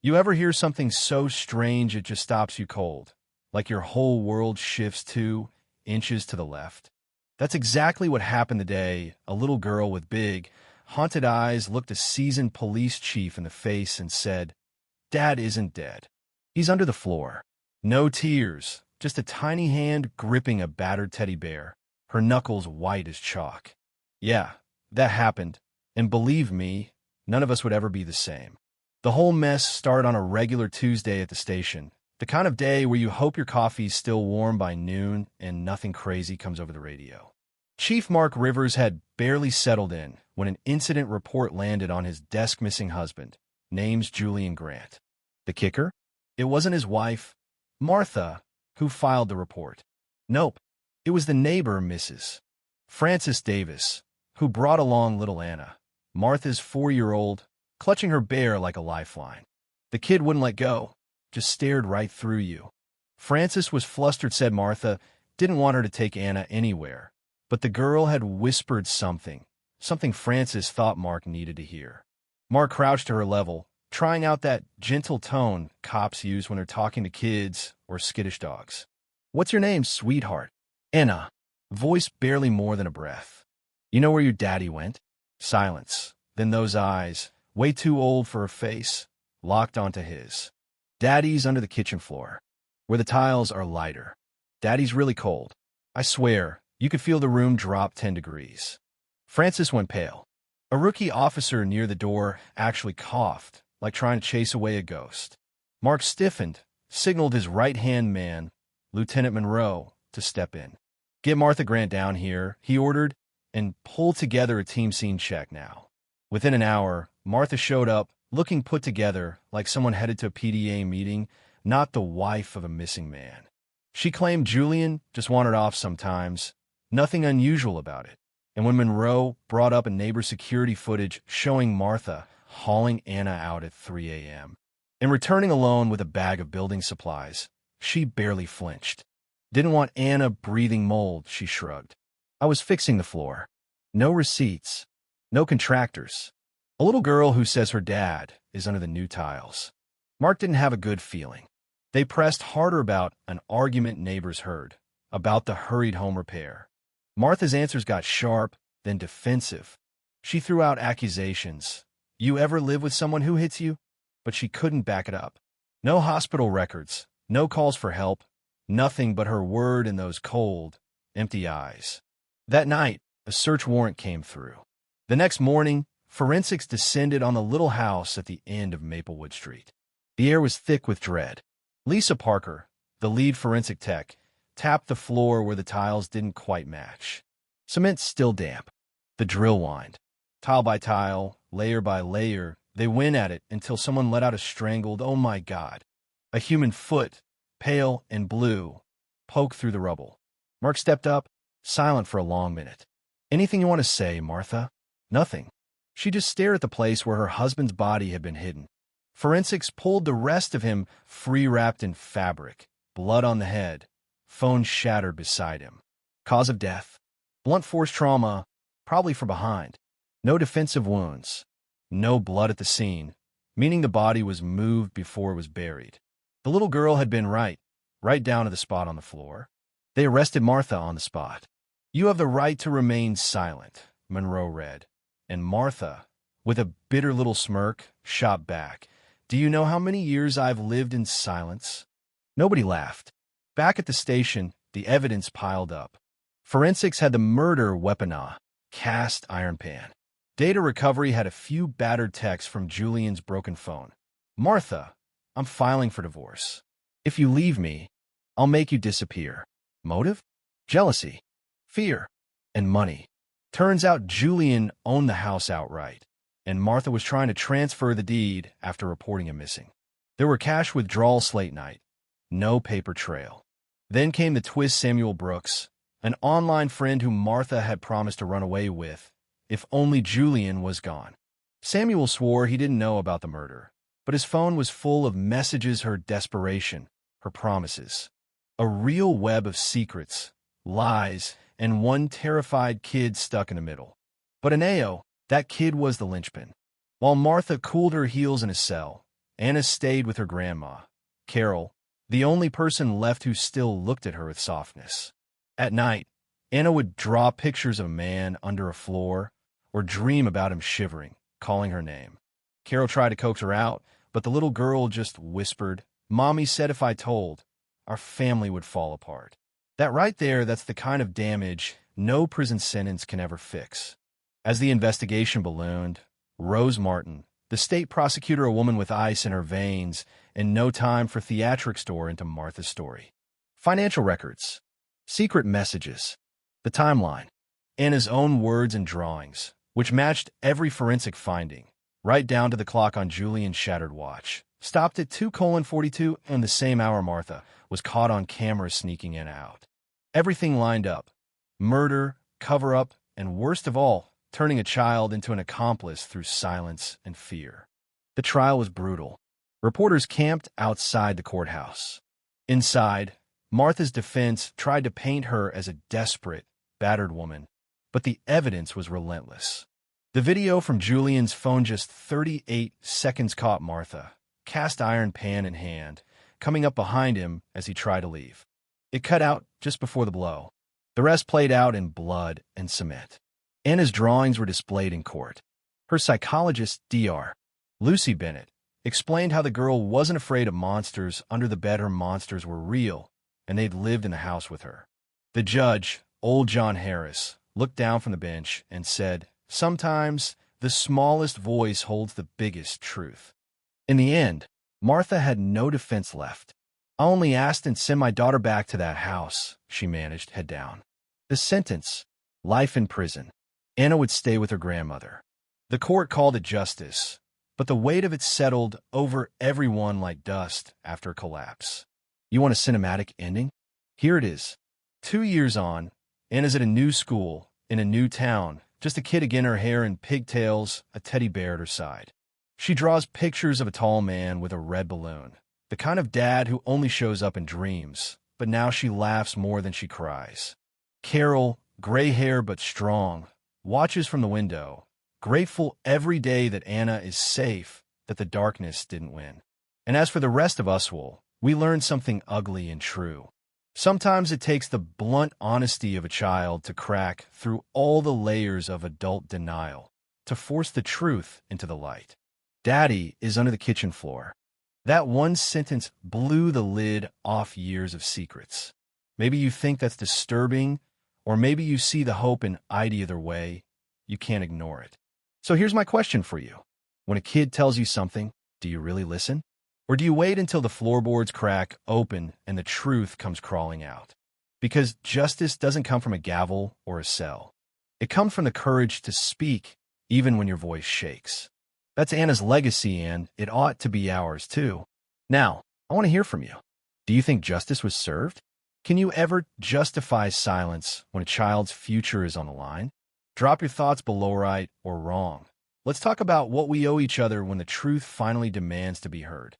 You ever hear something so strange it just stops you cold? Like your whole world shifts 2 inches to the left? That's exactly what happened the day a little girl with big, haunted eyes looked a seasoned police chief in the face and said, "Dad isn't dead. He's under the floor." No tears, just a tiny hand gripping a battered teddy bear, her knuckles white as chalk. Yeah, that happened, and believe me, none of us would ever be the same. The whole mess started on a regular Tuesday at the station, the kind of day where you hope your coffee's still warm by noon and nothing crazy comes over the radio. Chief Mark Rivers had barely settled in when an incident report landed on his desk missing husband, name's Julian Grant. The kicker? It wasn't his wife, Martha, who filed the report. Nope, it was the neighbor, Mrs. Frances Davis, who brought along little Anna, Martha's 4-year-old, clutching her bear like a lifeline. The kid wouldn't let go, just stared right through you. Frances was flustered, said Martha didn't want her to take Anna anywhere, but the girl had whispered something Frances thought Mark needed to hear. Mark crouched to her level, trying out that gentle tone cops use when they're talking to kids or skittish dogs. "What's your name, sweetheart?" "Anna." Voice barely more than a breath. "You know where your daddy went?" Silence. Then those eyes, way too old for her face, locked onto his. "Daddy's under the kitchen floor, where the tiles are lighter. Daddy's really cold. I swear, you could feel the room drop 10 degrees. Frances went pale. A rookie officer near the door actually coughed, like trying to chase away a ghost. Mark stiffened, signaled his right-hand man, Lieutenant Monroe, to step in. "Get Martha Grant down here," he ordered, "and pull together a team scene check now." Within an hour, Martha showed up, looking put together, like someone headed to a PDA meeting, not the wife of a missing man. She claimed Julian just wandered off sometimes, nothing unusual about it. And when Monroe brought up a neighbor's security footage showing Martha hauling Anna out at 3 a.m. and returning alone with a bag of building supplies, she barely flinched. "Didn't want Anna breathing mold," she shrugged. "I was fixing the floor. No receipts. No contractors. A little girl who says her dad is under the new tiles." Mark didn't have a good feeling. They pressed harder about an argument neighbors heard, about the hurried home repair. Martha's answers got sharp, then defensive. She threw out accusations. "You ever live with someone who hits you?" But she couldn't back it up. No hospital records, no calls for help, nothing but her word and those cold, empty eyes. That night, a search warrant came through. The next morning, forensics descended on the little house at the end of Maplewood Street. The air was thick with dread. Lisa Parker, the lead forensic tech, tapped the floor where the tiles didn't quite match. Cement still damp. The drill whined. Tile by tile, layer by layer, they went at it until someone let out a strangled, "Oh my God." A human foot, pale and blue, poked through the rubble. Mark stepped up, silent for a long minute. "Anything you want to say, Martha?" Nothing. She just stared at the place where her husband's body had been hidden. Forensics pulled the rest of him free-wrapped in fabric, blood on the head, phone shattered beside him. Cause of death? Blunt force trauma, probably from behind. No defensive wounds. No blood at the scene, meaning the body was moved before it was buried. The little girl had been right down to the spot on the floor. They arrested Martha on the spot. "You have the right to remain silent," Monroe read. And Martha, with a bitter little smirk, shot back, "Do you know how many years I've lived in silence?" Nobody laughed. Back at the station, the evidence piled up. Forensics had the murder weapon, a cast iron pan. Data recovery had a few battered texts from Julian's broken phone. "Martha, I'm filing for divorce. If you leave me, I'll make you disappear." Motive? Jealousy, fear, and money. Turns out Julian owned the house outright, and Martha was trying to transfer the deed after reporting him missing. There were cash withdrawals late night. No paper trail. Then came the twist: Samuel Brooks, an online friend whom Martha had promised to run away with, if only Julian was gone. Samuel swore he didn't know about the murder, but his phone was full of messages, her desperation, her promises. A real web of secrets, lies, and one terrified kid stuck in the middle. But Aneo, that kid was the linchpin. While Martha cooled her heels in a cell, Anna stayed with her grandma, Carol, the only person left who still looked at her with softness. At night, Anna would draw pictures of a man under a floor or dream about him shivering, calling her name. Carol tried to coax her out, but the little girl just whispered, "Mommy said if I told, our family would fall apart." That right there, that's the kind of damage no prison sentence can ever fix. As the investigation ballooned, Rose Martin, the state prosecutor, a woman with ice in her veins and no time for theatrics, tore into Martha's story. Financial records, secret messages, the timeline, Anna's own words and drawings, which matched every forensic finding, right down to the clock on Julian's shattered watch, stopped at 2:42 and the same hour Martha was caught on camera sneaking in and out. Everything lined up. Murder, cover-up, and worst of all, turning a child into an accomplice through silence and fear. The trial was brutal. Reporters camped outside the courthouse. Inside, Martha's defense tried to paint her as a desperate, battered woman, but the evidence was relentless. The video from Julian's phone, just 38 seconds, caught Martha, cast iron pan in hand, coming up behind him as he tried to leave. It cut out just before the blow. The rest played out in blood and cement. Anna's drawings were displayed in court. Her psychologist, Dr. Lucy Bennett, explained how the girl wasn't afraid of monsters under the bed. Her monsters were real, and they'd lived in the house with her. The judge, old John Harris, looked down from the bench and said, "Sometimes the smallest voice holds the biggest truth." In the end, Martha had no defense left. "I only asked and send my daughter back to that house," she managed, head down. The sentence, life in prison. Anna would stay with her grandmother. The court called it justice, but the weight of it settled over everyone like dust after a collapse. You want a cinematic ending? Here it is. 2 years on, Anna's at a new school, in a new town, just a kid again, her hair in pigtails, a teddy bear at her side. She draws pictures of a tall man with a red balloon, the kind of dad who only shows up in dreams, but now she laughs more than she cries. Carol, gray hair but strong, watches from the window, grateful every day that Anna is safe, that the darkness didn't win. And as for the rest of us, well, we learn something ugly and true. Sometimes it takes the blunt honesty of a child to crack through all the layers of adult denial, to force the truth into the light. Daddy is under the kitchen floor. That one sentence blew the lid off years of secrets. Maybe you think that's disturbing, or maybe you see the hope in either way. You can't ignore it. So here's my question for you. When a kid tells you something, do you really listen? Or do you wait until the floorboards crack open and the truth comes crawling out? Because justice doesn't come from a gavel or a cell. It comes from the courage to speak, even when your voice shakes. That's Anna's legacy, and it ought to be ours too. Now, I want to hear from you. Do you think justice was served? Can you ever justify silence when a child's future is on the line? Drop your thoughts below, right or wrong. Let's talk about what we owe each other when the truth finally demands to be heard.